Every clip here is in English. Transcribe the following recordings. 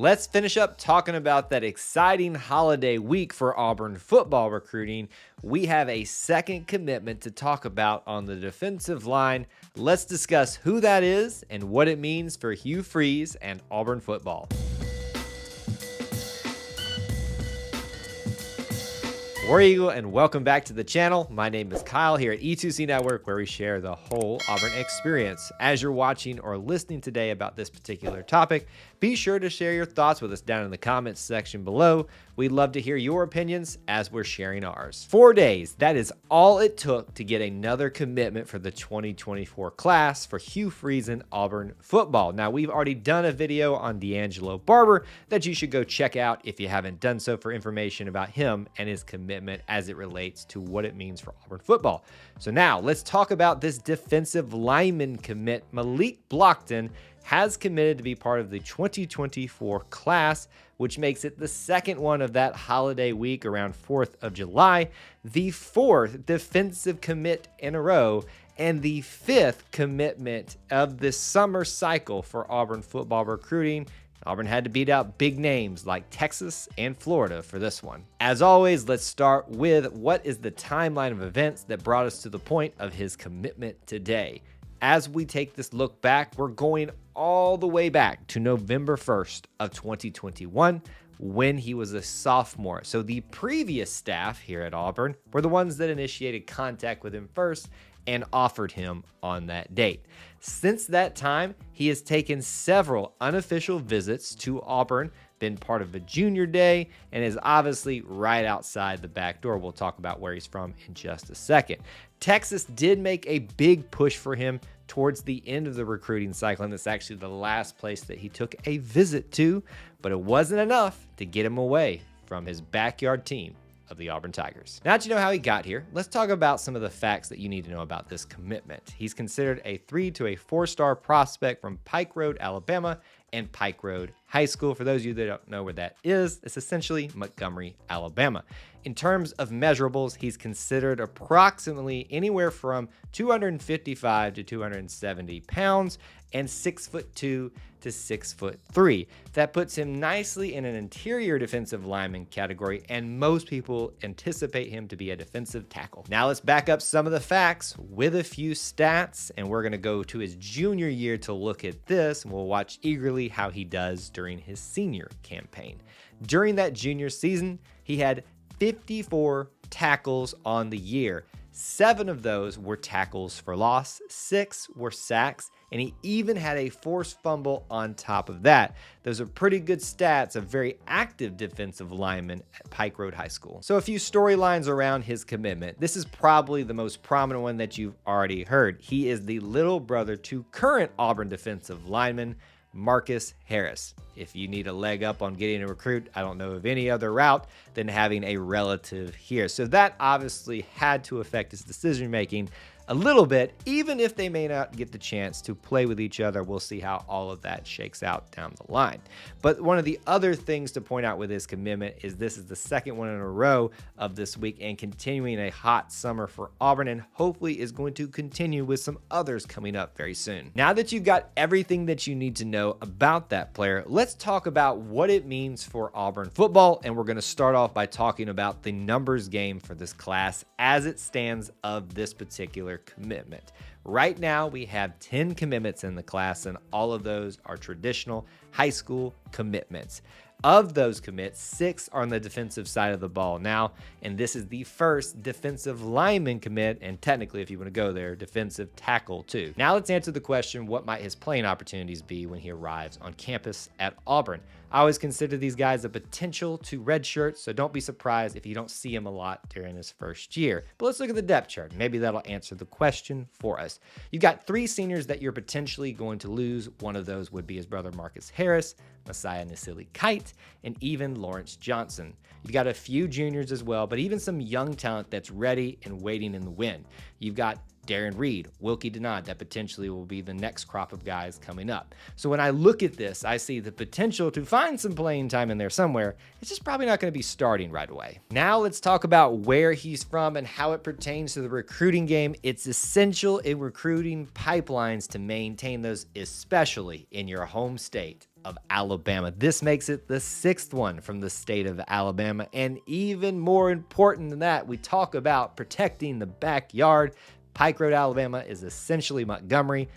Let's finish up talking about that exciting holiday week for Auburn football recruiting. We have a second commitment to talk about on the defensive line. Let's discuss who that is and what it means for Hugh Freeze and Auburn football. War Eagle, and welcome back to the channel. My name is Kyle here at E2C Network, where we share the whole Auburn experience. As you're watching or listening today about this particular topic, be sure to share your thoughts with us down in the comments section below. We'd love to hear your opinions as we're sharing ours. 4 days, that is all it took to get another commitment for the 2024 class for Hugh Freeze and Auburn football. Now, we've already done a video on D'Angelo Barber that you should go check out if you haven't done so, for information about him and his commitment as it relates to what it means for Auburn football. So now let's talk about this defensive lineman commit. Malik Blocton has committed to be part of the 2024 class, which makes it the second one of that holiday week around 4th of July, the fourth defensive commit in a row, and the fifth commitment of this summer cycle for Auburn football recruiting. Auburn had to beat out big names like Texas and Florida for this one. As always, let's start with what is the timeline of events that brought us to the point of his commitment today. As we take this look back, we're going all the way back to November 1st of 2021 when he was a sophomore. So the previous staff here at Auburn were the ones that initiated contact with him first and offered him on that date. Since that time, he has taken several unofficial visits to Auburn, been part of a junior day, and is obviously right outside the back door. We'll talk about where he's from in just a second. Texas did make a big push for him towards the end of the recruiting cycle, and it's actually the last place that he took a visit to, but it wasn't enough to get him away from his backyard team of the Auburn Tigers. Now that you know how he got here, let's talk about some of the facts that you need to know about this commitment. He's considered a 3 to a 4-star prospect from Pike Road, Alabama, and Pike Road High School. For those of you that don't know where that is, it's essentially Montgomery, Alabama. In terms of measurables, he's considered approximately anywhere from 255 to 270 pounds and 6'2" to 6'3". That puts him nicely in an interior defensive lineman category, and most people anticipate him to be a defensive tackle. Now let's back up some of the facts with a few stats, and we're going to go to his junior year to look at this, and we'll watch eagerly how he does during his senior campaign. During that junior season, he had 54 tackles on the year. 7 of those were tackles for loss, 6 were sacks, and he even had a forced fumble on top of that. Those are pretty good stats of very active defensive lineman at Pike Road High School. So a few storylines around his commitment. This is probably the most prominent one that you've already heard. He is the little brother to current Auburn defensive lineman Marcus Harris. If you need a leg up on getting a recruit, I don't know of any other route than having a relative here. So that obviously had to affect his decision making a little bit, even if they may not get the chance to play with each other. We'll see how all of that shakes out down the line. But one of the other things to point out with his commitment is this is the second one in a row of this week and continuing a hot summer for Auburn, and hopefully is going to continue with some others coming up very soon. Now that you've got everything that you need to know about that player, let's talk about what it means for Auburn football, and we're going to start off by talking about the numbers game for this class as it stands of this particular commitment. Right now, we have 10 commitments in the class, and all of those are traditional high school commitments. Of those commits, 6 are on the defensive side of the ball now, and this is the first defensive lineman commit, and technically, if you want to go there, defensive tackle too. Now let's answer the question, what might his playing opportunities be when he arrives on campus at Auburn? I always consider these guys a potential to redshirt, so don't be surprised if you don't see him a lot during his first year. But let's look at the depth chart. Maybe that'll answer the question for us. You've got 3 seniors that you're potentially going to lose. One of those would be his brother Marcus Harris, Messiah Nasili Kite, and even Lawrence Johnson. You've got a few juniors as well, but even some young talent that's ready and waiting in the wind. You've got Darren Reed, Wilkie Denard, that potentially will be the next crop of guys coming up. So when I look at this, I see the potential to find some playing time in there somewhere. It's just probably not going to be starting right away. Now let's talk about where he's from and how it pertains to the recruiting game. It's essential in recruiting pipelines to maintain those, especially in your home state of Alabama. This makes it the 6th one from the state of Alabama. And even more important than that, we talk about protecting the backyard. Pike Road, Alabama is essentially Montgomery,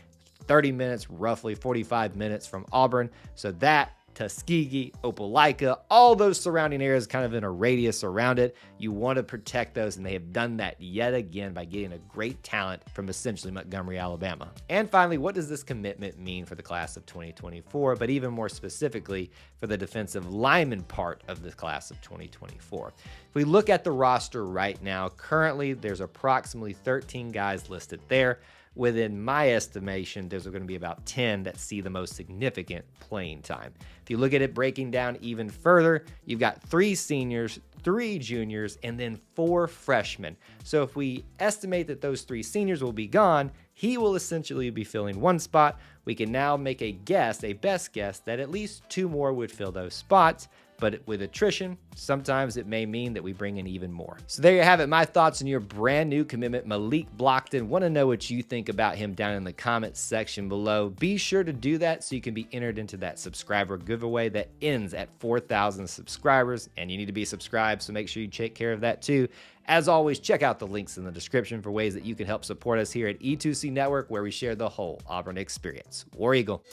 30 minutes, roughly 45 minutes from Auburn. So that, Tuskegee, Opelika, all those surrounding areas kind of in a radius around it. You want to protect those, and they have done that yet again by getting a great talent from essentially Montgomery, Alabama. And finally, what does this commitment mean for the class of 2024, but even more specifically for the defensive lineman part of the class of 2024? If we look at the roster right now, currently there's approximately 13 guys listed there. Within my estimation, there's going to be about 10 that see the most significant playing time. If you look at it breaking down even further, you've got 3 seniors, 3 juniors, and then 4 freshmen. So if we estimate that those 3 seniors will be gone, he will essentially be filling 1 spot. We can now make a guess, a best guess, that at least 2 more would fill those spots. But with attrition, sometimes it may mean that we bring in even more. So there you have it, my thoughts on your brand new commitment, Malik Blocton. Want to know what you think about him down in the comments section below. Be sure to do that so you can be entered into that subscriber giveaway that ends at 4,000 subscribers. And you need to be subscribed, so make sure you take care of that too. As always, check out the links in the description for ways that you can help support us here at E2C Network, where we share the whole Auburn experience. War Eagle.